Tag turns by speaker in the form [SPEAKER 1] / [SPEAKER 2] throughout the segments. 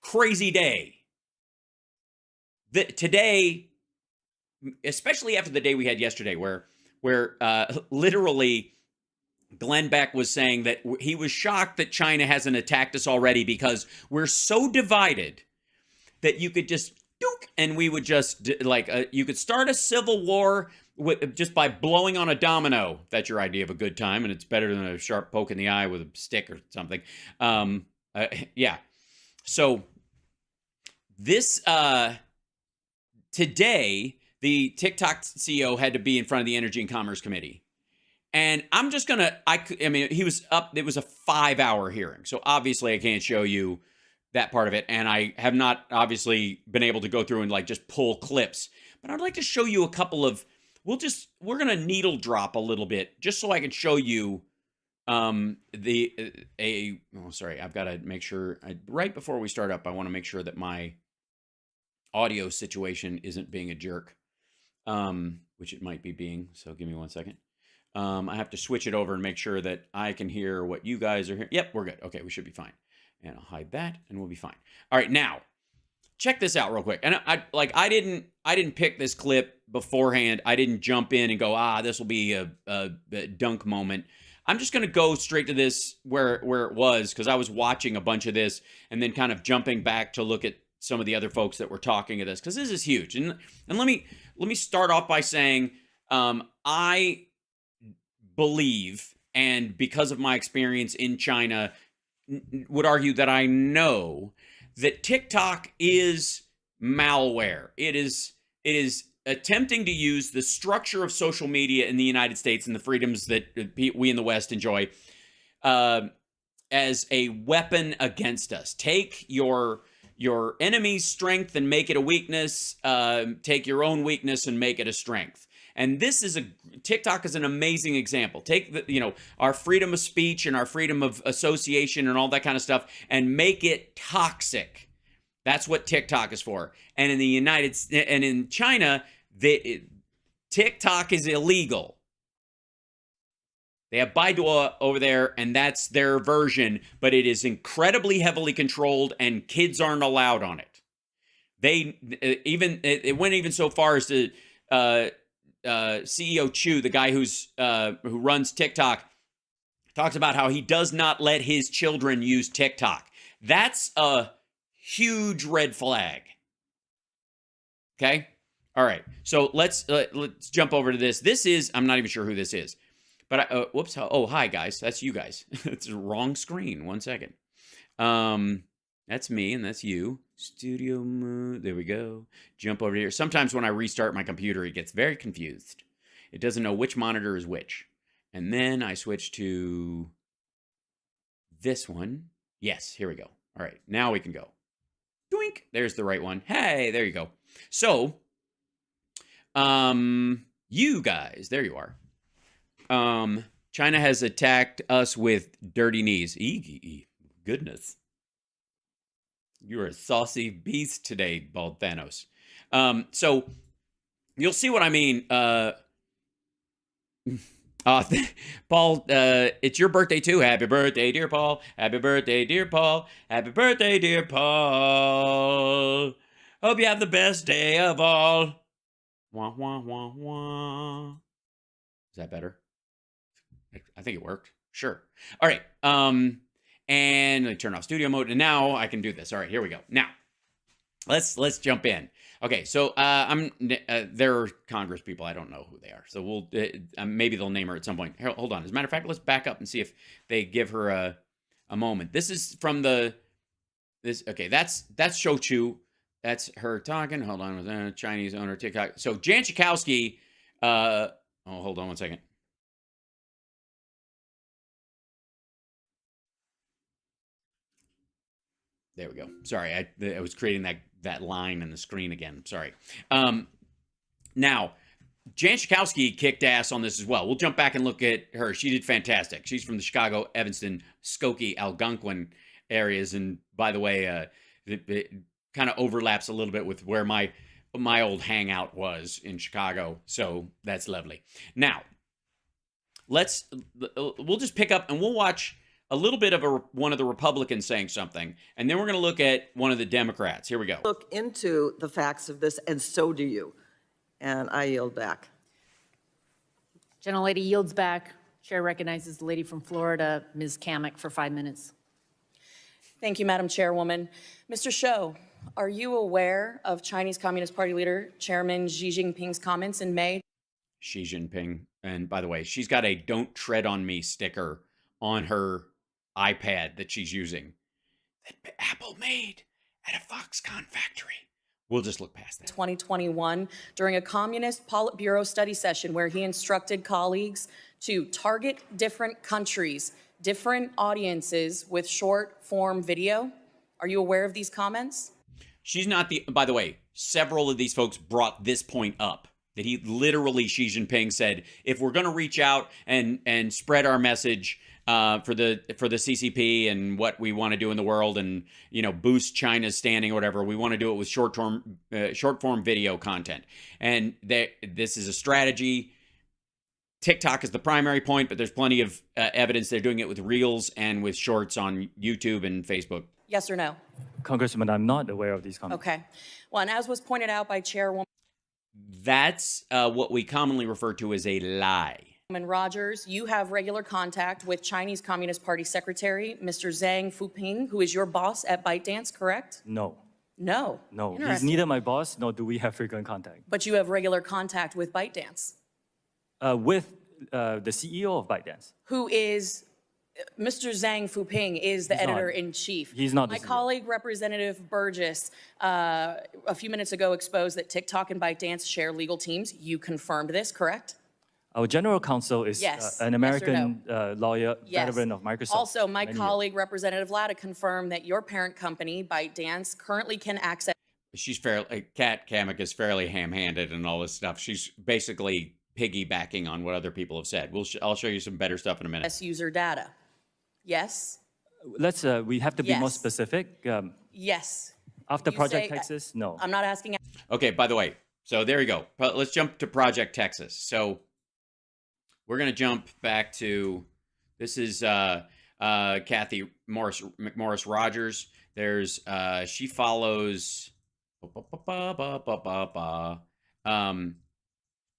[SPEAKER 1] crazy day. Today, especially after the day we had yesterday, where literally Glenn Beck was saying that he was shocked that China hasn't attacked us already because we're so divided that you could just and we would just you could start a civil war just by blowing on a domino. That's your idea of a good time, and it's better than a sharp poke in the eye with a stick or something. Yeah. So this today, the TikTok CEO had to be in front of the Energy and Commerce Committee. And I'm just going to, I mean, he was up, it was a 5-hour hearing. So obviously I can't show you that part of it. And I have not obviously been able to go through and just pull clips. But I'd like to show you a couple of, we're going to needle drop a little bit just so I can show you oh, sorry, I've got to make sure, right before we start up, I want to make sure that my audio situation isn't being a jerk, which it might be being. So give me 1 second. I have to switch it over and make sure that I can hear what you guys are hearing. Yep, we're good. Okay, we should be fine. And I'll hide that, and we'll be fine. All right, now check this out real quick. And I didn't pick this clip beforehand. I didn't jump in and go, this will be a dunk moment. I'm just going to go straight to this where it was, because I was watching a bunch of this and then kind of jumping back to look at some of the other folks that were talking of this, because this is huge. And let me start off by saying I believe, and because of my experience in China, would argue that I know that TikTok is malware. It is attempting to use the structure of social media in the United States and the freedoms that we in the West enjoy as a weapon against us. Take your enemy's strength and make it a weakness. Take your own weakness and make it a strength. And TikTok is an amazing example. Take our freedom of speech and our freedom of association and all that kind of stuff and make it toxic. That's what TikTok is for. And in China, TikTok is illegal. They have Baidu over there, and that's their version, but it is incredibly heavily controlled, and kids aren't allowed on it. It went even so far as to CEO Chu, the guy who runs TikTok, talks about how he does not let his children use TikTok. That's a huge red flag. Okay? All right. So let's jump over to this. I'm not even sure who this is. But whoops. Oh, hi guys. That's you guys. It's the wrong screen. 1 second. That's me and that's you. Studio mode. There we go. Jump over here. Sometimes when I restart my computer, it gets very confused. It doesn't know which monitor is which. And then I switch to this one. Yes, here we go. All right, now we can go. Doink. There's the right one. Hey, there you go. So, you guys, there you are. China has attacked us with dirty knees. Goodness. You're a saucy beast today, Bald Thanos. So you'll see what I mean. Paul, it's your birthday too. Happy birthday, dear Paul. Happy birthday, dear Paul. Happy birthday, dear Paul. Hope you have the best day of all. Wah, wah, wah, wah. Is that better? I think it worked. Sure. All right. And let me turn off studio mode, and now I can do this. All right, here we go. Now, let's jump in. Okay, so there are Congress people. I don't know who they are, so we'll maybe they'll name her at some point. Hold on. As a matter of fact, let's back up and see if they give her a moment. This is from Okay, that's Shou Chu. That's her talking. Hold on, with a Chinese owner TikTok. So Jan Schakowsky. Hold on 1 second. There we go. Sorry, I was creating that line in the screen again. Sorry. Now, Jan Schakowsky kicked ass on this as well. We'll jump back and look at her. She did fantastic. She's from the Chicago, Evanston, Skokie, Algonquin areas. And by the way, it kind of overlaps a little bit with where my old hangout was in Chicago. So that's lovely. Now, we'll just pick up and we'll watch a little bit of one of the Republicans saying something, and then we're going to look at one of the Democrats. Here we go.
[SPEAKER 2] Look into the facts of this, and so do you. And I yield back.
[SPEAKER 3] Gentlelady yields back. Chair recognizes the lady from Florida, Ms. Hammock, for 5 minutes.
[SPEAKER 4] Thank you, Madam Chairwoman. Mr. Shou, are you aware of Chinese Communist Party leader Chairman Xi Jinping's comments in May?
[SPEAKER 1] Xi Jinping. And by the way, she's got a "Don't Tread on Me" sticker on her iPad that she's using that Apple made at a Foxconn factory. We'll just look past that.
[SPEAKER 4] 2021, during a Communist Politburo study session where he instructed colleagues to target different countries, different audiences with short form video. Are you aware of these comments?
[SPEAKER 1] She's not the, by the way, several of these folks brought this point up, that he literally, Xi Jinping said, if we're going to reach out and spread our message for the CCP and what we want to do in the world, and boost China's standing or whatever, we want to do it with short form video content. And this is a strategy. TikTok is the primary point, but there's plenty of evidence they're doing it with Reels and with Shorts on YouTube and Facebook.
[SPEAKER 4] Yes or no?
[SPEAKER 5] Congressman, I'm not aware of these comments.
[SPEAKER 4] Okay. Well, and as was pointed out by Chairwoman
[SPEAKER 1] That's what we commonly refer to as a lie.
[SPEAKER 4] Rogers, you have regular contact with Chinese Communist Party Secretary, Mr. Zhang Fuping, who is your boss at ByteDance, correct?
[SPEAKER 5] No.
[SPEAKER 4] No.
[SPEAKER 5] No, he's
[SPEAKER 4] Interesting.
[SPEAKER 5] neither my boss, nor do we have frequent contact.
[SPEAKER 4] But you have regular contact with ByteDance.
[SPEAKER 5] With the CEO of ByteDance.
[SPEAKER 4] Who is Mr. Zhang Fuping is the
[SPEAKER 5] He's not.
[SPEAKER 4] editor-in-chief.
[SPEAKER 5] He's not the
[SPEAKER 4] My
[SPEAKER 5] CEO.
[SPEAKER 4] colleague, Representative Burgess, a few minutes ago exposed that TikTok and ByteDance share legal teams. You confirmed this, correct?
[SPEAKER 5] Our general counsel is
[SPEAKER 4] Yes.
[SPEAKER 5] an
[SPEAKER 4] Yes or
[SPEAKER 5] American lawyer,
[SPEAKER 4] Yes.
[SPEAKER 5] veteran of Microsoft.
[SPEAKER 4] Also, my
[SPEAKER 5] many years.
[SPEAKER 4] colleague, Representative Latta, confirmed that your parent company, ByteDance, currently can access
[SPEAKER 1] She's fairly, Kat Kamek is fairly ham-handed and all this stuff. She's basically piggybacking on what other people have said. I'll show you some better stuff in a minute.
[SPEAKER 4] user data. Yes?
[SPEAKER 5] We have to be more
[SPEAKER 4] Yes.
[SPEAKER 5] specific.
[SPEAKER 4] Yes.
[SPEAKER 5] After
[SPEAKER 4] You
[SPEAKER 5] Project
[SPEAKER 4] say-
[SPEAKER 5] Texas, no.
[SPEAKER 4] I'm not asking.
[SPEAKER 1] Okay, by the way, so there you go. Let's jump to Project Texas. So we're going to jump back to, this is Kathy McMorris Rogers. There's, she follows,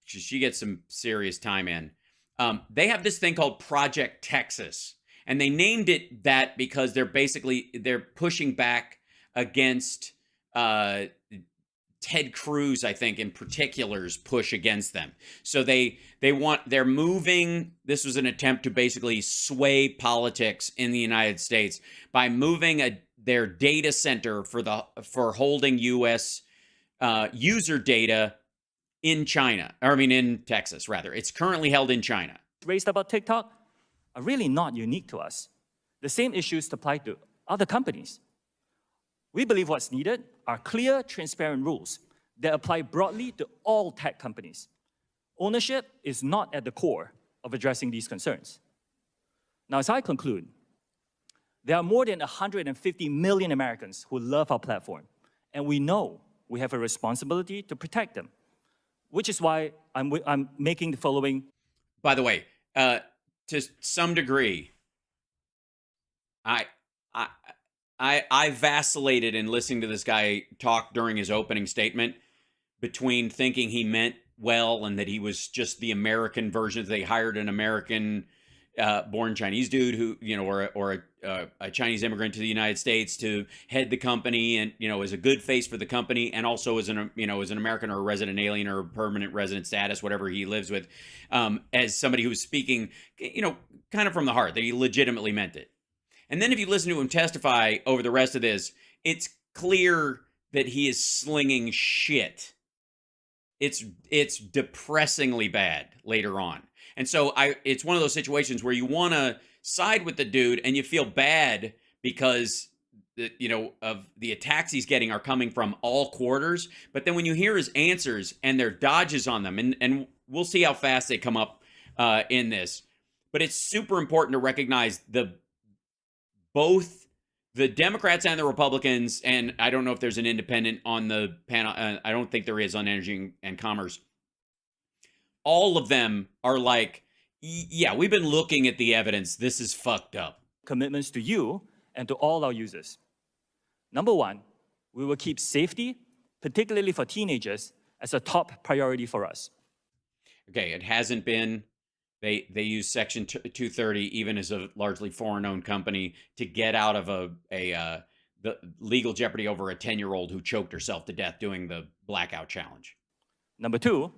[SPEAKER 1] she gets some serious time in. They have this thing called Project Texas, and they named it that because they're pushing back against Ted Cruz, I think, in particular's push against them. So they're moving. This was an attempt to basically sway politics in the United States by moving their data center for holding U.S. User data in China, in Texas, rather. It's currently held in China.
[SPEAKER 5] Raised about TikTok are really not unique to us. The same issues apply to other companies. We believe what's needed are clear, transparent rules that apply broadly to all tech companies. Ownership is not at the core of addressing these concerns. Now, as I conclude, there are more than 150 million Americans who love our platform, and we know we have a responsibility to protect them, which is why I'm making the following.
[SPEAKER 1] By the way, to some degree, I vacillated in listening to this guy talk during his opening statement between thinking he meant well and that he was just the American version. They hired an American born Chinese dude who, or a Chinese immigrant to the United States to head the company and, as a good face for the company, and also as an American or a resident alien or a permanent resident status, whatever he lives with, as somebody who's speaking, kind of from the heart, that he legitimately meant it. And then if you listen to him testify over the rest of this, it's clear that he is slinging shit. It's depressingly bad later on. And so it's one of those situations where you want to side with the dude and you feel bad because of the attacks he's getting are coming from all quarters. But then when you hear his answers and their dodges on them, and we'll see how fast they come up in this, but it's super important to recognize both the Democrats and the Republicans, and I don't know if there's an independent on the panel. I don't think there is on Energy and Commerce. All of them are like, yeah, we've been looking at the evidence. This is fucked up.
[SPEAKER 5] commitments to you and to all our users. Number one, we will keep safety, particularly for teenagers, as a top priority for us.
[SPEAKER 1] Okay, it hasn't been. They use Section 230, even as a largely foreign-owned company, to get out of the legal jeopardy over a 10-year-old who choked herself to death doing the blackout challenge.
[SPEAKER 5] Number two,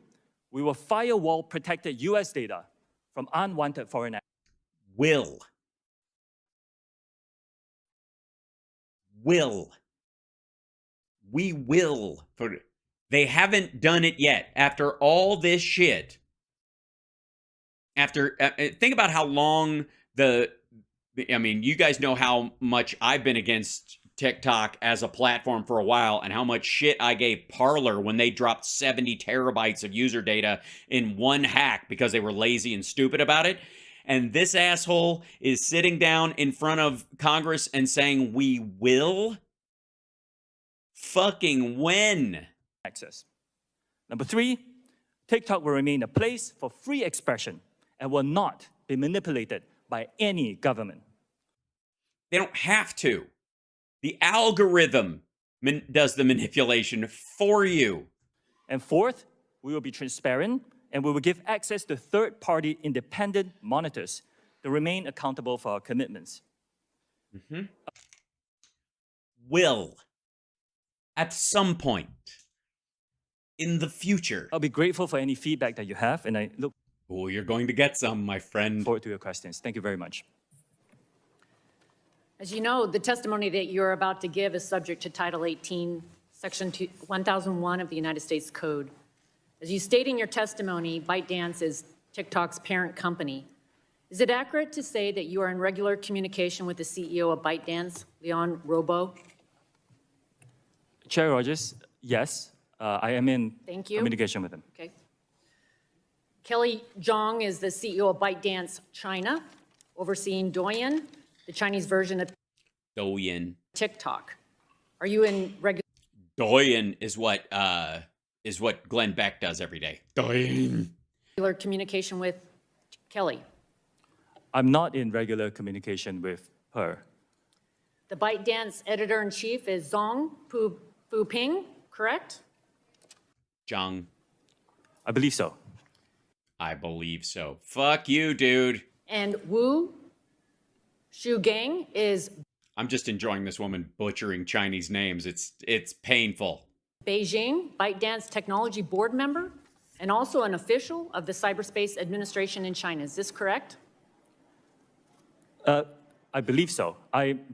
[SPEAKER 5] we will firewall protected US data from unwanted foreign actors.
[SPEAKER 1] Will. We will. They haven't done it yet. After all this shit, think about how long you guys know how much I've been against TikTok as a platform for a while, and how much shit I gave Parler when they dropped 70 terabytes of user data in one hack because they were lazy and stupid about it. And this asshole is sitting down in front of Congress and saying, we will? Fucking when?
[SPEAKER 5] Access. Number three, TikTok will remain a place for free expression and will not be manipulated by any government.
[SPEAKER 1] They don't have to. The algorithm does the manipulation for you.
[SPEAKER 5] And fourth, we will be transparent and we will give access to third-party independent monitors to remain accountable for our commitments.
[SPEAKER 1] Mm-hmm. Will. At some point in the future.
[SPEAKER 5] I'll be grateful for any feedback that you have, and I look
[SPEAKER 1] you're going to get some, my friend.
[SPEAKER 5] forward to your questions. Thank you very much.
[SPEAKER 3] As you know, the testimony that you're about to give is subject to Title 18, Section 1001 of the United States Code. As you state in your testimony, ByteDance is TikTok's parent company. Is it accurate to say that you are in regular communication with the CEO of ByteDance, Leon Robo?
[SPEAKER 5] Chair Rogers, yes, I am in
[SPEAKER 3] Thank you.
[SPEAKER 5] communication with him.
[SPEAKER 3] Okay. Kelly Zhang is the CEO of ByteDance China, overseeing Douyin, the Chinese version of
[SPEAKER 1] Douyin.
[SPEAKER 3] TikTok. Are you in regular?
[SPEAKER 1] Douyin is what Glenn Beck does every day. Douyin.
[SPEAKER 3] Regular communication with Kelly?
[SPEAKER 5] I'm not in regular communication with her.
[SPEAKER 3] The ByteDance editor-in-chief is Zhang Puping, correct?
[SPEAKER 1] Zhang.
[SPEAKER 5] I believe so.
[SPEAKER 1] I believe so. Fuck you, dude.
[SPEAKER 3] And Wu Shugang is
[SPEAKER 1] I'm just enjoying this woman butchering Chinese names. It's painful.
[SPEAKER 3] Beijing ByteDance technology board member and also an official of the Cyberspace Administration in China. Is this correct?
[SPEAKER 5] I believe so.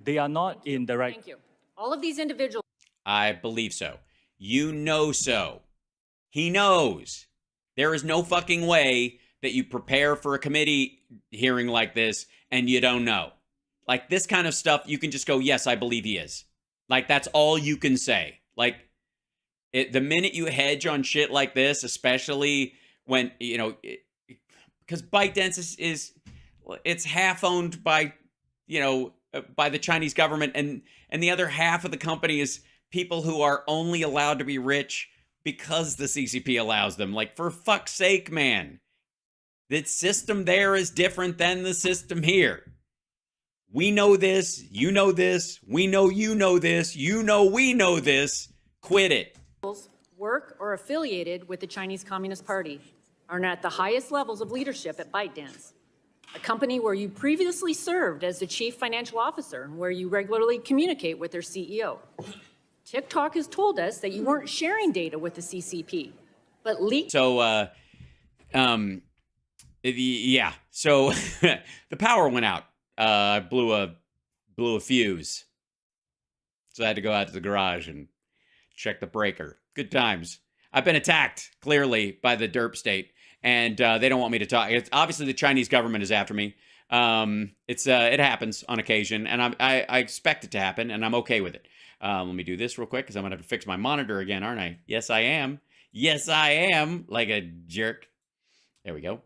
[SPEAKER 5] They are not in the right.
[SPEAKER 3] Thank you. All of these individuals.
[SPEAKER 1] I believe so. You know so. He knows. There is no fucking way that you prepare for a committee hearing like this and you don't know. Like this kind of stuff, you can just go, yes, I believe he is. Like that's all you can say. Like the minute you hedge on shit like this, especially when, because ByteDance is it's half owned by, by the Chinese government, and the other half of the company is people who are only allowed to be rich because the CCP allows them. Like, for fuck's sake, man. The system there is different than the system here. We know this. You know this. We know you know this. You know we know this. Quit it.
[SPEAKER 3] Work or affiliated with the Chinese Communist Party are at the highest levels of leadership at ByteDance, a company where you previously served as the chief financial officer and where you regularly communicate with their CEO. TikTok has told us that you weren't sharing data with the CCP, but leaked.
[SPEAKER 1] So, yeah. So the power went out. I blew a fuse. So I had to go out to the garage and check the breaker. Good times. I've been attacked, clearly, by the derp state, and they don't want me to talk. It's obviously the Chinese government is after me. It happens on occasion, and I expect it to happen, and I'm okay with it. Let me do this real quick, because I'm going to have to fix my monitor again, aren't I? Yes, I am. Yes, I am. Like a jerk. There we go.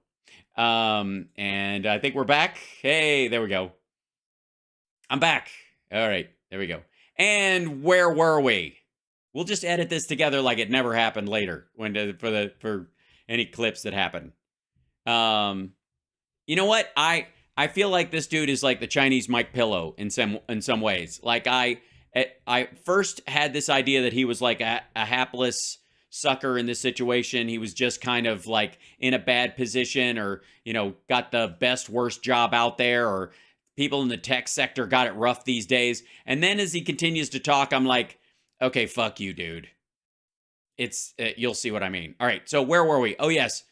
[SPEAKER 1] And I think we're back. Hey, there we go. I'm back. All right, there we go. And where were we? We'll just edit this together like it never happened later for any clips that happen. You know what? I I feel like this dude is like the Chinese Mike Pillow in some ways. Like I first had this idea that he was like a hapless sucker in this situation. He was just kind of like in a bad position, or, you know, got the best, worst job out there, or people in the tech sector got it rough these days. And then as he continues to talk, I'm like, okay, fuck you, dude. It's, you'll see what I mean. All right. So where were we? Oh, yes.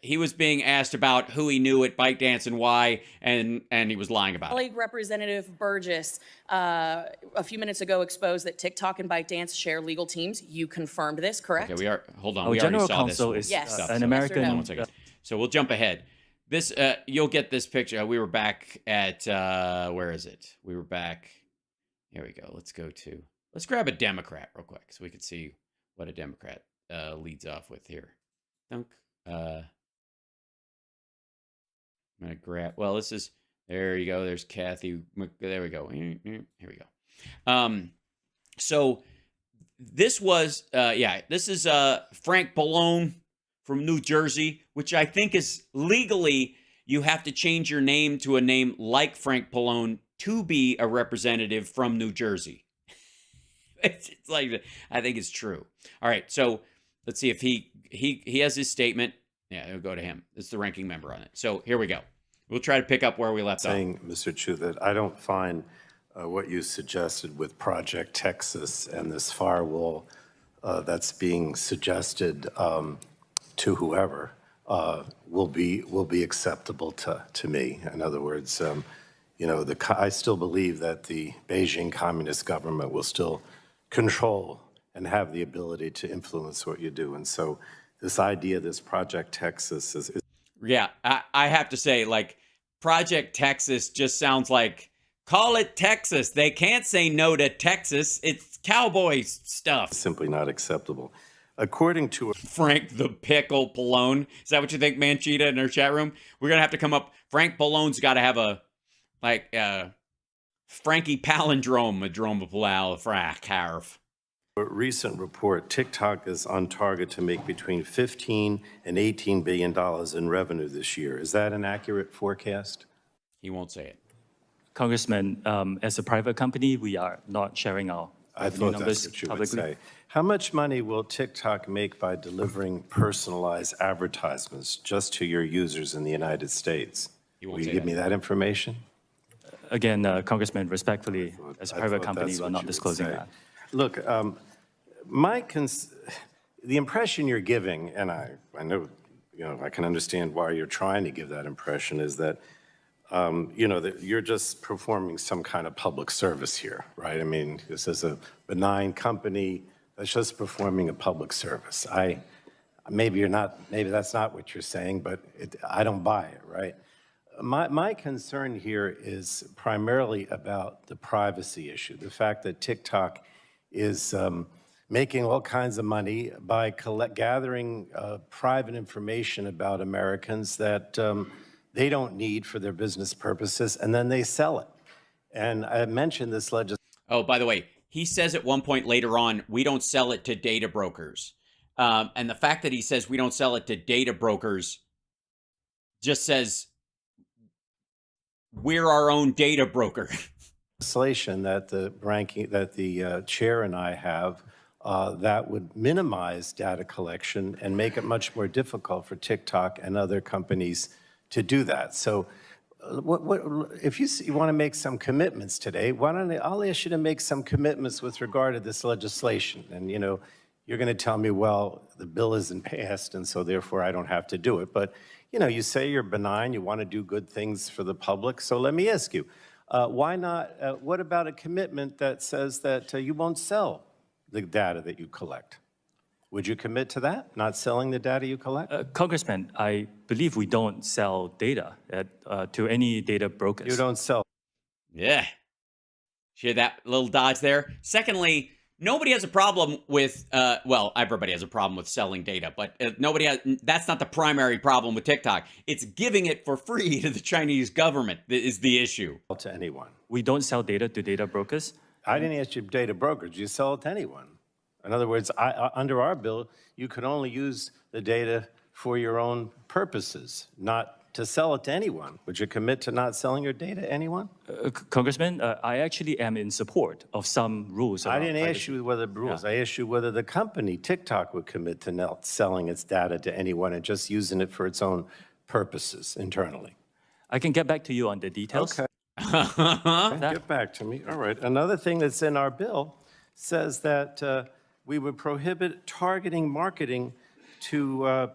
[SPEAKER 1] He was being asked about who he knew at ByteDance and why, and he was lying about it.
[SPEAKER 4] Colleague Representative Burgess a few minutes ago exposed that TikTok and ByteDance share legal teams. You confirmed this, correct?
[SPEAKER 1] Okay, hold on.
[SPEAKER 5] Our
[SPEAKER 1] we
[SPEAKER 5] general
[SPEAKER 1] already saw
[SPEAKER 5] counsel
[SPEAKER 1] this
[SPEAKER 5] is
[SPEAKER 4] Yes.
[SPEAKER 1] stuff,
[SPEAKER 5] an
[SPEAKER 1] so
[SPEAKER 5] American.
[SPEAKER 4] Yes or no?
[SPEAKER 1] 1 second. So we'll jump ahead. This, you'll get this picture. We were back at, where is it? We were back. Here we go. Let's grab a Democrat real quick so we can see what a Democrat leads off with here. Dunk. I'm gonna grab. Well, this is. There you go. There's Kathy. There we go. Here we go. So this was. This is Frank Pallone from New Jersey, which I think is legally you have to change your name to a name like Frank Pallone to be a representative from New Jersey. It's like, I think it's true. All right, so let's see if he has his statement. Yeah, it'll go to him. It's the ranking member on it. So here we go. We'll try to pick up where we left off.
[SPEAKER 6] Mr. Chu, that I don't find what you suggested with Project Texas and this firewall that's being suggested to whoever will be acceptable to me. In other words, you know, I still believe that the Beijing Communist government will still control and have the ability to influence what you do. And so this idea, this Project Texas is
[SPEAKER 1] yeah, I have to say, like, Project Texas just sounds like, call it Texas. They can't say no to Texas. It's cowboy stuff.
[SPEAKER 6] simply not acceptable. According to
[SPEAKER 1] Frank the Pickle Pallone. Is that what you think, Manchita, in our chat room? We're going to have to come up. Frank Pallone's got to have a, like, Frankie Palindrome, a dromapalal frack harf.
[SPEAKER 6] a recent report, TikTok is on target to make between $15 and $18 billion in revenue this year. Is that an accurate forecast?
[SPEAKER 1] He won't say it.
[SPEAKER 5] Congressman, as a private company, we are not sharing our
[SPEAKER 6] I
[SPEAKER 5] revenue
[SPEAKER 6] thought
[SPEAKER 5] numbers
[SPEAKER 6] that's what you would
[SPEAKER 5] publicly.
[SPEAKER 6] say. How much money will TikTok make by delivering personalized advertisements just to your users in the United States?
[SPEAKER 1] He won't
[SPEAKER 6] Will you
[SPEAKER 1] say
[SPEAKER 6] give
[SPEAKER 1] that.
[SPEAKER 6] me that information?
[SPEAKER 5] Again, Congressman, respectfully, as a
[SPEAKER 6] I
[SPEAKER 5] private
[SPEAKER 6] thought
[SPEAKER 5] company,
[SPEAKER 6] that's
[SPEAKER 5] we're
[SPEAKER 6] what
[SPEAKER 5] not
[SPEAKER 6] you would
[SPEAKER 5] disclosing
[SPEAKER 6] say.
[SPEAKER 5] that.
[SPEAKER 6] Look, the impression you're giving, and I know, you know, I can understand why you're trying to give that impression, is that, you know, that you're just performing some kind of public service here, right? I mean, this is a benign company that's just performing a public service. Maybe that's not what you're saying, but I don't buy it, right? My concern here is primarily about the privacy issue, the fact that TikTok is making all kinds of money by gathering private information about Americans that they don't need for their business purposes, and then they sell it. And I mentioned this legislation.
[SPEAKER 1] Oh, by the way, he says at one point later on, we don't sell it to data brokers. And the fact that he says we don't sell it to data brokers just says we're our own data broker.
[SPEAKER 6] That the chair and I have that would minimize data collection and make it much more difficult for TikTok and other companies to do that. So if you want to make some commitments today, I'll ask you to make some commitments with regard to this legislation. And, you know, you're going to tell me, well, the bill isn't passed, and so therefore I don't have to do it. But, you know, you say you're benign, you want to do good things for the public. So let me ask you, why not, what about a commitment that says that you won't sell the data that you collect? Would you commit to that, not selling the data you collect?
[SPEAKER 5] Congressman, I believe we don't sell data to any data brokers.
[SPEAKER 6] You don't sell.
[SPEAKER 1] Yeah. Hear that little dodge there? Secondly, nobody has a problem with, well, everybody has a problem with selling data, but that's not the primary problem with TikTok. It's giving it for free to the Chinese government that is the issue.
[SPEAKER 6] To anyone.
[SPEAKER 5] We don't sell data to data brokers.
[SPEAKER 6] I didn't ask you data brokers. You sell it to anyone. In other words, under our bill, you could only use the data for your own purposes, not to sell it to anyone. Would you commit to not selling your data to anyone?
[SPEAKER 5] Congressman, I actually am in support of some rules.
[SPEAKER 6] I
[SPEAKER 5] around
[SPEAKER 6] didn't
[SPEAKER 5] privacy.
[SPEAKER 6] ask you whether rules.
[SPEAKER 5] Yeah.
[SPEAKER 6] I asked you whether the company, TikTok, would commit to not selling its data to anyone and just using it for its own purposes internally.
[SPEAKER 5] I can get back to you on the details.
[SPEAKER 6] Okay. Get back to me. All right. Another thing that's in our bill says that we would prohibit targeting marketing to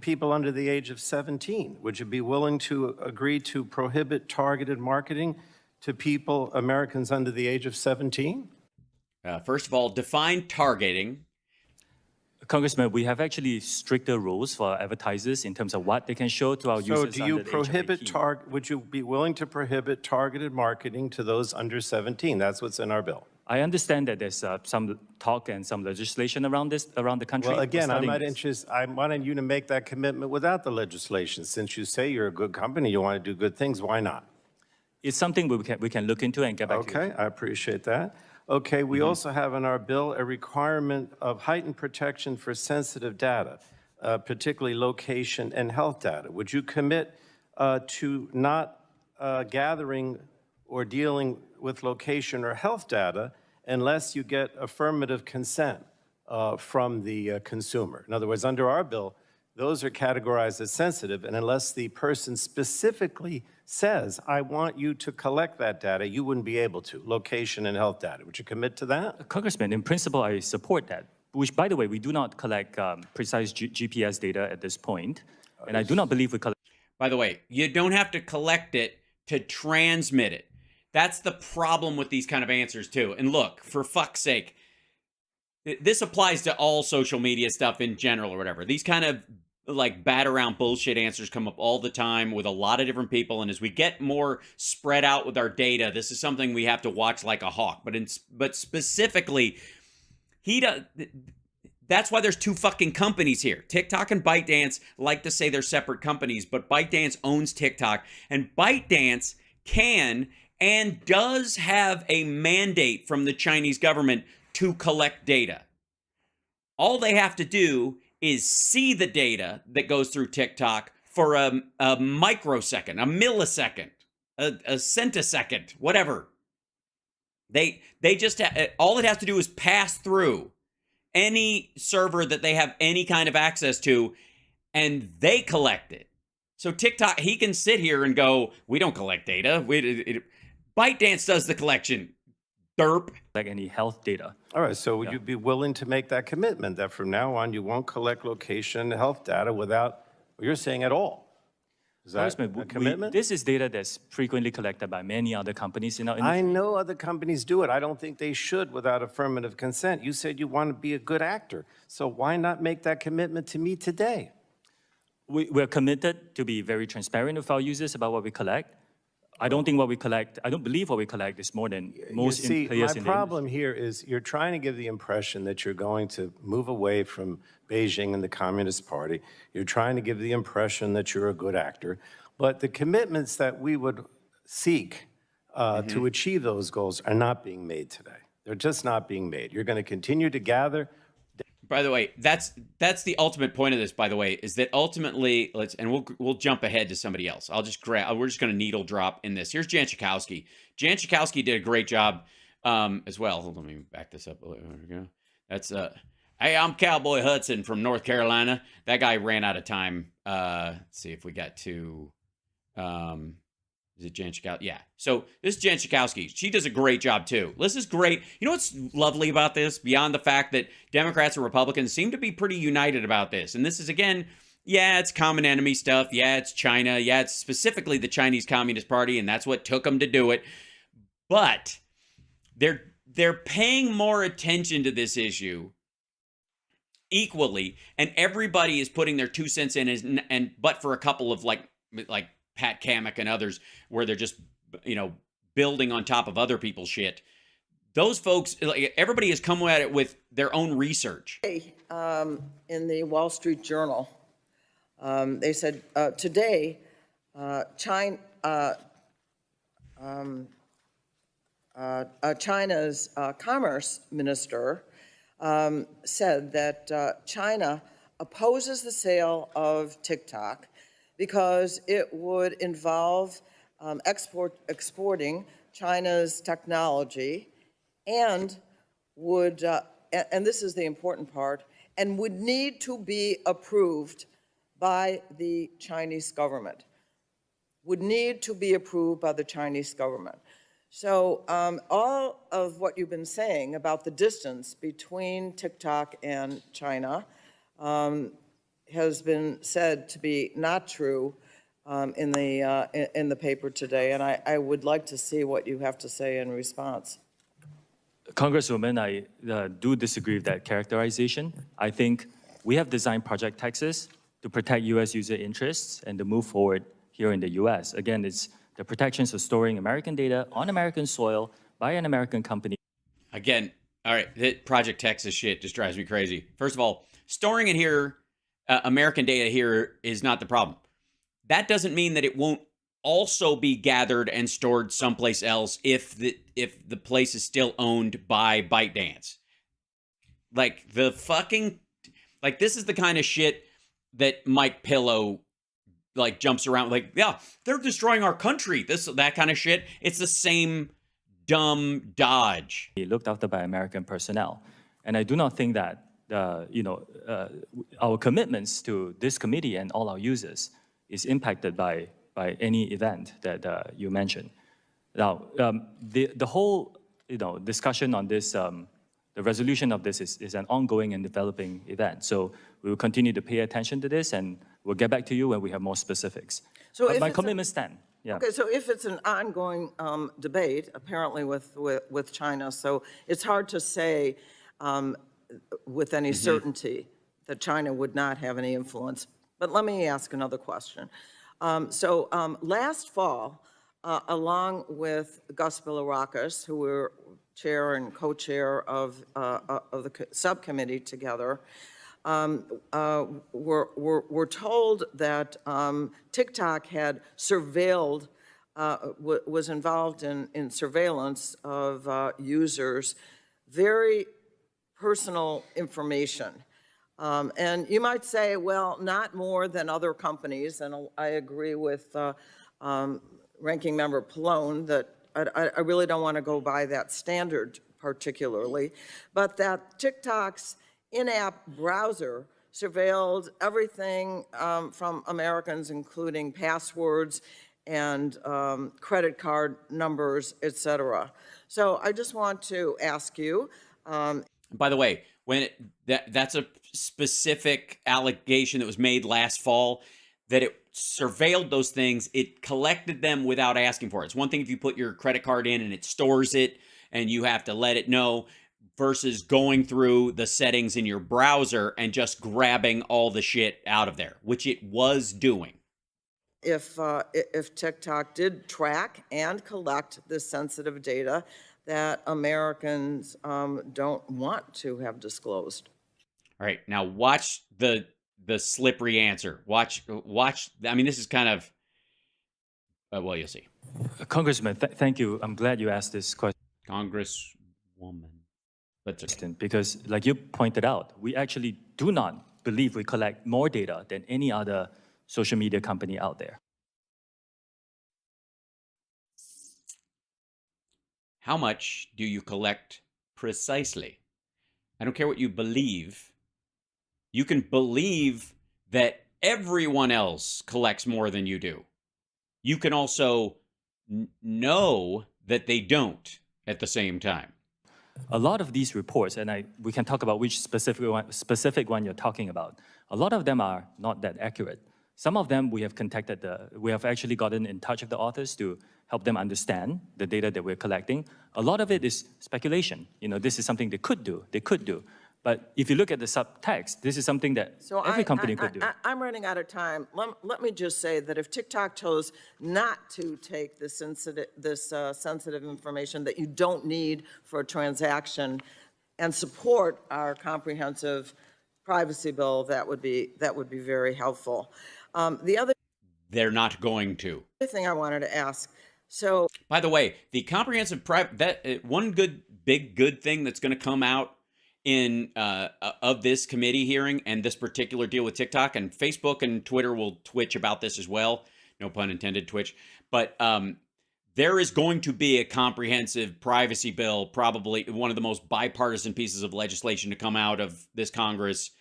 [SPEAKER 6] people under the age of 17. Would you be willing to agree to prohibit targeted marketing to people, Americans under the age of 17?
[SPEAKER 1] First of all, define targeting.
[SPEAKER 5] Congressman, we have actually stricter rules for advertisers in terms of what they can show to our
[SPEAKER 6] So
[SPEAKER 5] users
[SPEAKER 6] do you
[SPEAKER 5] under the age of 18.
[SPEAKER 6] would you be willing to prohibit targeted marketing to those under 17? That's what's in our bill.
[SPEAKER 5] I understand that there's some talk and some legislation around this, around the country.
[SPEAKER 6] Well,
[SPEAKER 5] We're
[SPEAKER 6] again, I'm
[SPEAKER 5] studying
[SPEAKER 6] not
[SPEAKER 5] this.
[SPEAKER 6] interested, I wanted you to make that commitment without the legislation. Since you say you're a good company, you want to do good things, why not?
[SPEAKER 5] It's something we can look into and get back to you.
[SPEAKER 6] Okay, I appreciate that. Okay, we also have in our bill a requirement of heightened protection for sensitive data, particularly location and health data. Would you commit to not gathering or dealing with location or health data unless you get affirmative consent from the consumer? In other words, under our bill, those are categorized as sensitive, and unless the person specifically says, I want you to collect that data, you wouldn't be able to, location and health data. Would you commit to that?
[SPEAKER 5] Congressman, in principle, I support that, which, by the way, we do not collect precise GPS data at this point, and I do not believe we collect.
[SPEAKER 1] By the way, you don't have to collect it to transmit it. That's the problem with these kind of answers, too. And look, for fuck's sake, this applies to all social media stuff in general or whatever. These kind of like bat around bullshit answers come up all the time with a lot of different people. And as we get more spread out with our data, this is something we have to watch like a hawk. But specifically, that's why there's two fucking companies here. TikTok and ByteDance like to say they're separate companies, but ByteDance owns TikTok, and ByteDance can and does have a mandate from the Chinese government to collect data. All they have to do is see the data that goes through TikTok for a microsecond, a millisecond, a centisecond, whatever. They just all it has to do is pass through any server that they have any kind of access to, and they collect it. So TikTok, he can sit here and go, we don't collect data. ByteDance does the collection. Derp.
[SPEAKER 5] Like any health data.
[SPEAKER 6] All right, so would you be willing to make that commitment that from now on you won't collect location and health data without, you're saying at all? Is that
[SPEAKER 5] Congressman,
[SPEAKER 6] a commitment?
[SPEAKER 5] this is data that's frequently collected by many other companies in our industry.
[SPEAKER 6] I know other companies do it. I don't think they should without affirmative consent. You said you want to be a good actor. So why not make that commitment to me today?
[SPEAKER 5] We're committed to be very transparent with our users about what we collect. I don't believe what we collect is more than most players in the industry.
[SPEAKER 6] My problem here is you're trying to give the impression that you're going to move away from Beijing and the Communist Party. You're trying to give the impression that you're a good actor. But the commitments that we would seek to achieve those goals are not being made today. They're just not being made. You're going to continue to gather.
[SPEAKER 1] By the way, that's the ultimate point of this, by the way, is that ultimately, we'll jump ahead to somebody else. We're just going to needle drop in this. Here's Jan Schakowsky. Jan Schakowsky did a great job as well. Hold on, let me back this up. There we go. That's, hey, I'm Cowboy Hudson from North Carolina. That guy ran out of time. Let's see if we got to, is it Jan Schakowsky? Yeah. So this is Jan Schakowsky. She does a great job too. This is great. You know what's lovely about this? Beyond the fact that Democrats and Republicans seem to be pretty united about this. And this is, again, yeah, it's common enemy stuff. Yeah, it's China. Yeah, it's specifically the Chinese Communist Party, and that's what took them to do it. But they're paying more attention to this issue equally, and everybody is putting their 2 cents in, but for a couple of like Pat Hammock and others, where they're just, building on top of other people's shit. Those folks, everybody has come at it with their own research.
[SPEAKER 2] In the Wall Street Journal, they said today, China's commerce minister said that China opposes the sale of TikTok because it would involve exporting China's technology and would, and this is the important part, and would need to be approved by the Chinese government. Would need to be approved by the Chinese government. So all of what you've been saying about the distance between TikTok and China has been said to be not true in the paper today, and I would like to see what you have to say in response.
[SPEAKER 5] Congresswoman, I do disagree with that characterization. I think we have designed Project Texas to protect U.S. user interests and to move forward here in the U.S. Again, it's the protections of storing American data on American soil by an American company.
[SPEAKER 1] Again, all right, that Project Texas shit just drives me crazy. First of all, storing it here, American data here is not the problem. That doesn't mean that it won't also be gathered and stored someplace else if the place is still owned by ByteDance. Like the fucking, like this is the kind of shit that Mike Pillow like jumps around like, yeah, they're destroying our country. That kind of shit. It's the same dumb dodge.
[SPEAKER 5] Looked after by American personnel, and I do not think that our commitments to this committee and all our users is impacted by any event that you mentioned. Now, the whole discussion on this, the resolution of this is an ongoing and developing event. So we will continue to pay attention to this, and we'll get back to you when we have more specifics.
[SPEAKER 2] So
[SPEAKER 5] but my commitment stands. Yeah.
[SPEAKER 2] Okay, so if it's an ongoing debate, apparently with China, so it's hard to say with any certainty that China would not have any influence. But let me ask another question. Last fall, along with Gus Bilirakis, who were chair and co-chair of the subcommittee together, were told that TikTok had surveilled, was involved in surveillance of users, very personal information. And you might say, well, not more than other companies, and I agree with Ranking Member Pallone that I really don't want to go by that standard particularly, but that TikTok's in-app browser surveilled everything from Americans, including passwords and credit card numbers, et cetera. So I just want to ask you.
[SPEAKER 1] By the way, when that's a specific allegation that was made last fall, that it surveilled those things, it collected them without asking for it. It's one thing if you put your credit card in and it stores it and you have to let it know, versus going through the settings in your browser and just grabbing all the shit out of there, which it was doing.
[SPEAKER 2] If TikTok did track and collect this sensitive data that Americans don't want to have disclosed.
[SPEAKER 1] All right, now watch the slippery answer. Watch. I mean, this is kind of, well, you'll see.
[SPEAKER 5] Congressman, thank you. I'm glad you asked this question.
[SPEAKER 1] Congresswoman. That's okay.
[SPEAKER 5] Because like you pointed out, we actually do not believe we collect more data than any other social media company out there.
[SPEAKER 1] How much do you collect precisely? I don't care what you believe. You can believe that everyone else collects more than you do. You can also know that they don't at the same time.
[SPEAKER 5] A lot of these reports, and we can talk about which specific one you're talking about, a lot of them are not that accurate. Some of them we have actually gotten in touch with the authors to help them understand the data that we're collecting. A lot of it is speculation. This is something they could do. But if you look at the subtext, this is something that every company could do.
[SPEAKER 2] I'm running out of time. Let me just say that if TikTok chose not to take this sensitive information that you don't need for a transaction and support our comprehensive privacy bill, that would be very helpful.
[SPEAKER 1] They're not going to.
[SPEAKER 2] The other thing I wanted to ask. So,
[SPEAKER 1] by the way, the comprehensive one good thing that's going to come out in of this committee hearing and this particular deal with TikTok, and Facebook and Twitter will twitch about this as well. No pun intended, Twitch. But there is going to be a comprehensive privacy bill, probably one of the most bipartisan pieces of legislation to come out of this Congress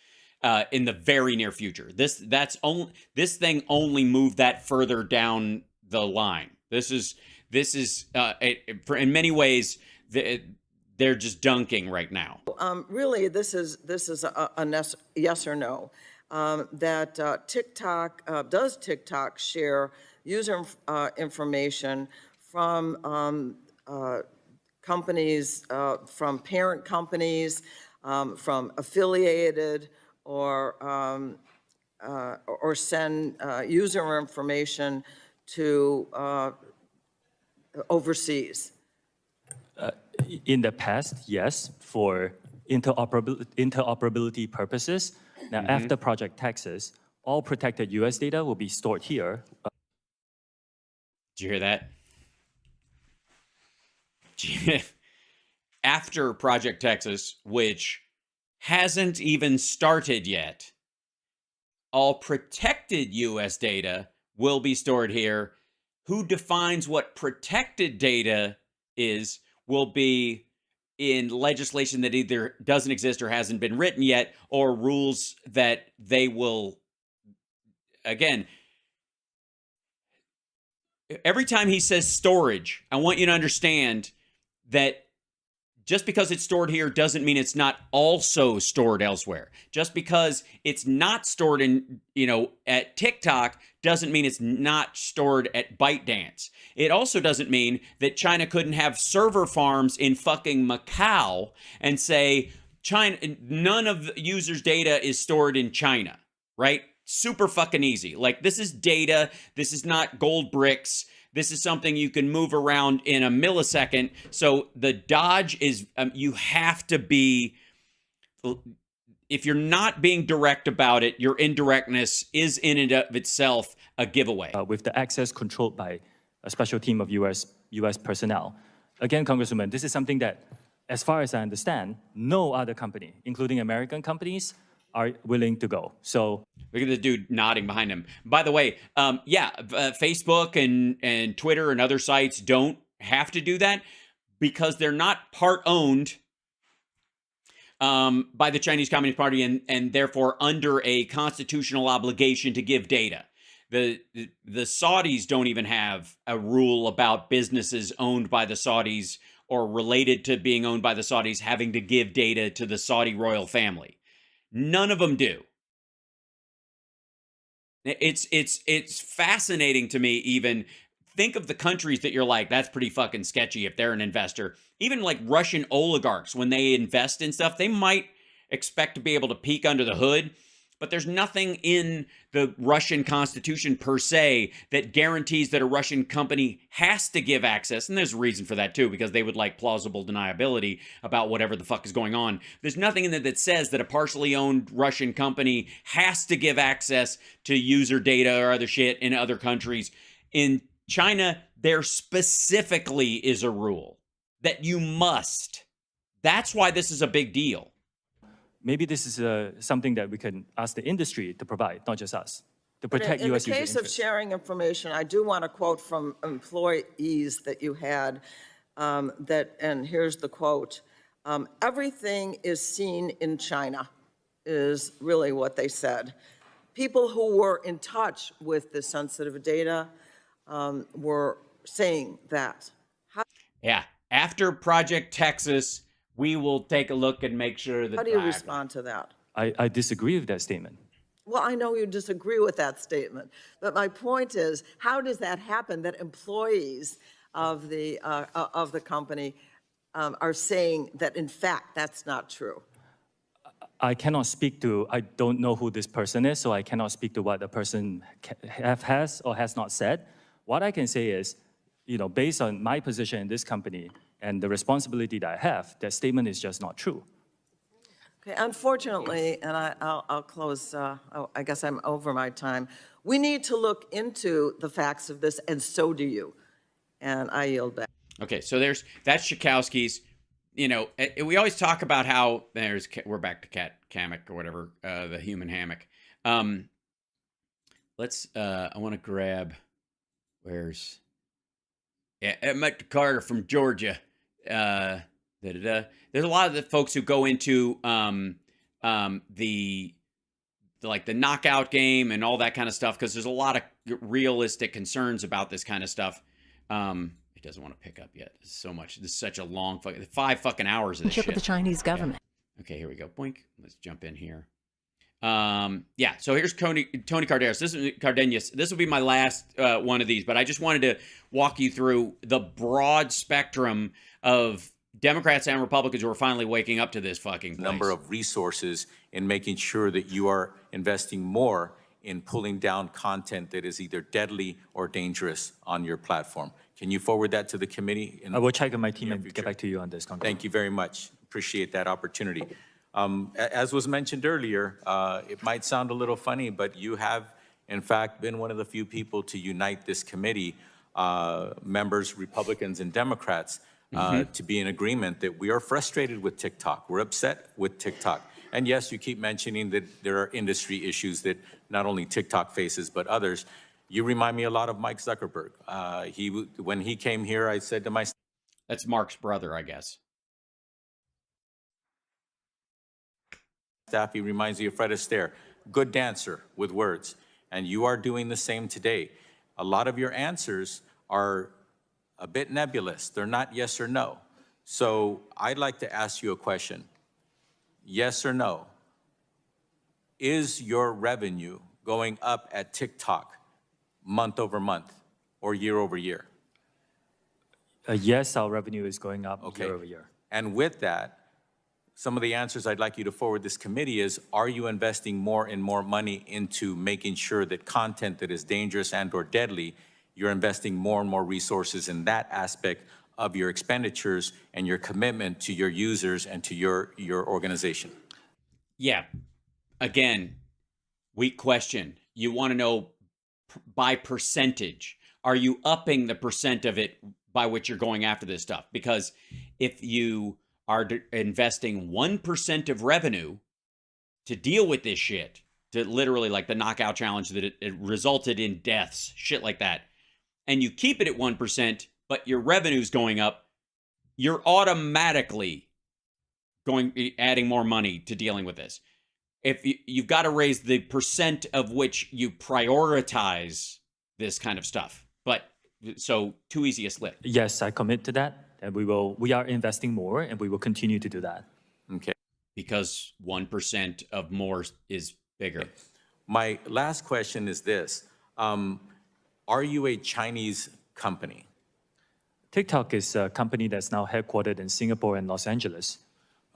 [SPEAKER 1] in the very near future. This thing only moved that further down the line. This is in many ways they're just dunking right now.
[SPEAKER 2] Really, this is a yes or no. That does TikTok share user information from companies, from parent companies, from affiliated, or send user information to overseas?
[SPEAKER 5] In the past, yes, for interoperability purposes. Now, after Project Texas, all protected U.S. data will be stored here.
[SPEAKER 1] Did you hear that? After Project Texas, which hasn't even started yet, all protected U.S. data will be stored here. Who defines what protected data is will be in legislation that either doesn't exist or hasn't been written yet, or rules that they will, again, every time he says storage, I want you to understand that just because it's stored here doesn't mean it's not also stored elsewhere. Just because it's not stored in, at TikTok doesn't mean it's not stored at ByteDance. It also doesn't mean that China couldn't have server farms in fucking Macau and say China, none of the users' data is stored in China, right? Super fucking easy. Like, this is data. This is not gold bricks. This is something you can move around in a millisecond. So the dodge is, you have to be, if you're not being direct about it, your indirectness is in and of itself a giveaway.
[SPEAKER 5] With the access controlled by a special team of US personnel. Again, Congresswoman, this is something that, as far as I understand, no other company, including American companies, are willing to go. So
[SPEAKER 1] look at the dude nodding behind him. By the way, Facebook and Twitter and other sites don't have to do that because they're not part owned by the Chinese Communist Party and therefore under a constitutional obligation to give data. The Saudis don't even have a rule about businesses owned by the Saudis or related to being owned by the Saudis having to give data to the Saudi royal family. None of them do. It's fascinating to me. Even think of the countries that you're like, that's pretty fucking sketchy if they're an investor. Even like Russian oligarchs, when they invest in stuff, they might expect to be able to peek under the hood, but there's nothing in the Russian constitution per se that guarantees that a Russian company has to give access. And there's a reason for that too, because they would like plausible deniability about whatever the fuck is going on. There's nothing in there that says that a partially owned Russian company has to give access to user data or other shit in other countries. In China, there specifically is a rule that you must. That's why this is a big deal.
[SPEAKER 5] Maybe this is something that we can ask the industry to provide, not just us, to protect U.S. user interests.
[SPEAKER 2] In the case of sharing information, I do want to quote from employees that you had, and here's the quote, everything is seen in China, is really what they said. People who were in touch with the sensitive data were saying that.
[SPEAKER 1] Yeah, after Project Texas, we will take a look and make sure that.
[SPEAKER 2] How do you respond to that?
[SPEAKER 5] I disagree with that statement.
[SPEAKER 2] Well, I know you disagree with that statement, but my point is, how does that happen that employees of the company are saying that, in fact, that's not true?
[SPEAKER 5] I cannot speak to, I don't know who this person is, so I cannot speak to what the person has or has not said. What I can say is, based on my position in this company and the responsibility that I have, that statement is just not true.
[SPEAKER 2] Okay, unfortunately, and I'll close, I guess I'm over my time. We need to look into the facts of this, and so do you. And I yield back.
[SPEAKER 1] Okay, so that's Schakowsky's. you know, we always talk about how we're back to Hammock or whatever, the human hammock. I want to grab, Emmett Carter from Georgia. There's a lot of the folks who go into the knockout game and all that kind of stuff, because there's a lot of realistic concerns about this kind of stuff. It doesn't want to pick up yet. This is so much. This is such a long 5 fucking hours of this shit.
[SPEAKER 7] With the Chinese government.
[SPEAKER 1] Okay, here we go. Boink. Let's jump in here. Yeah, so here's Tony Cardenas. This will be my last one of these, but I just wanted to walk you through the broad spectrum of Democrats and Republicans who are finally waking up to this fucking place.
[SPEAKER 8] Number of resources in making sure that you are investing more in pulling down content that is either deadly or dangerous on your platform. Can you forward that to the committee?
[SPEAKER 5] I will check with my team and get back to you on this, Congressman.
[SPEAKER 8] Thank you very much. Appreciate that opportunity. As was mentioned earlier, it might sound a little funny, but you have, in fact, been one of the few people to unite this committee, members, Republicans and Democrats, to be in agreement that we are frustrated with TikTok. We're upset with TikTok. And yes, you keep mentioning that there are industry issues that not only TikTok faces, but others. You remind me a lot of Mike Zuckerberg. When he came here, I said to myself,
[SPEAKER 1] that's Mark's brother, I guess.
[SPEAKER 8] He reminds me of Fred Astaire, good dancer with words. And you are doing the same today. A lot of your answers are a bit nebulous. They're not yes or no. So I'd like to ask you a question. Yes or no? Is your revenue going up at TikTok month over month or year over year?
[SPEAKER 5] Yes, our revenue is going up
[SPEAKER 8] Okay.
[SPEAKER 5] year over year.
[SPEAKER 8] And with that, some of the answers I'd like you to forward this committee is, are you investing more and more money into making sure that content that is dangerous and or deadly, you're investing more and more resources in that aspect of your expenditures and your commitment to your users and to your organization?
[SPEAKER 1] Yeah. Again, weak question. You want to know by percentage. Are you upping the percent of it by which you're going after this stuff? Because if you are investing 1% of revenue to deal with this shit, to literally like the knockout challenge that it resulted in deaths, shit like that, and you keep it at 1%, but your revenue's going up, you're automatically adding more money to dealing with this. If you've got to raise the percent of which you prioritize this kind of stuff. But so too easy a slip.
[SPEAKER 5] Yes, I commit to that. And we are investing more, and we will continue to do that.
[SPEAKER 8] Okay.
[SPEAKER 1] Because 1% of more is bigger.
[SPEAKER 8] My last question is this. Are you a Chinese company?
[SPEAKER 5] TikTok is a company that's now headquartered in Singapore and Los Angeles.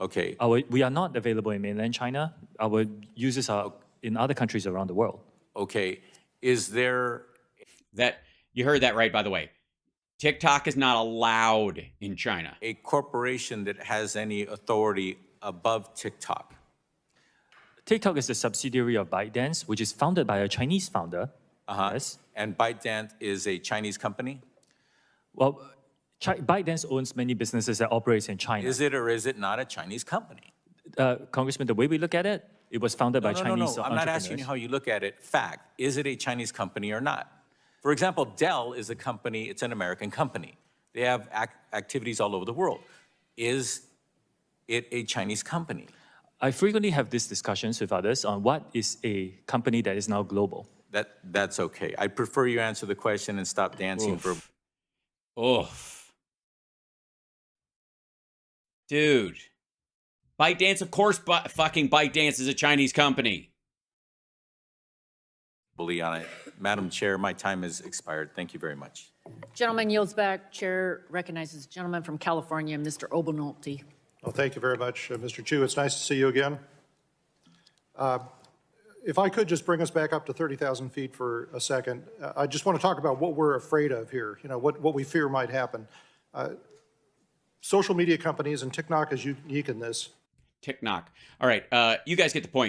[SPEAKER 8] Okay.
[SPEAKER 5] We are not available in mainland China. Our users are in other countries around the world.
[SPEAKER 8] Okay. Is there...
[SPEAKER 1] You heard that right, by the way. TikTok is not allowed in China.
[SPEAKER 8] a corporation that has any authority above TikTok?
[SPEAKER 5] TikTok is a subsidiary of ByteDance, which is founded by a Chinese founder. Yes.
[SPEAKER 8] And ByteDance is a Chinese company?
[SPEAKER 5] Well, ByteDance owns many businesses that operate in China.
[SPEAKER 8] Is it or is it not a Chinese company?
[SPEAKER 5] Congressman, the way we look at it, it was founded by Chinese
[SPEAKER 8] I'm not asking you how you look at it. Fact, is it a Chinese company or not? For example, Dell is a company, it's an American company. They have activities all over the world. Is it a Chinese company?
[SPEAKER 5] I frequently have these discussions with others on what is a company that is now global.
[SPEAKER 8] That's okay. I prefer you answer the question and stop dancing for...
[SPEAKER 1] Oof. Dude. ByteDance, of course, fucking ByteDance is a Chinese company.
[SPEAKER 8] On it. Madam Chair, my time has expired. Thank you very much.
[SPEAKER 3] Gentleman yields back. Chair recognizes the gentleman from California, Mr. Obalnolte.
[SPEAKER 9] Well, thank you very much, Mr. Chu. It's nice to see you again. If I could just bring us back up to 30,000 feet for a second, I just want to talk about what we're afraid of here, you know, what we fear might happen. Social media companies, and TikTok is unique in this.
[SPEAKER 1] TikTok. All right, you guys get the point.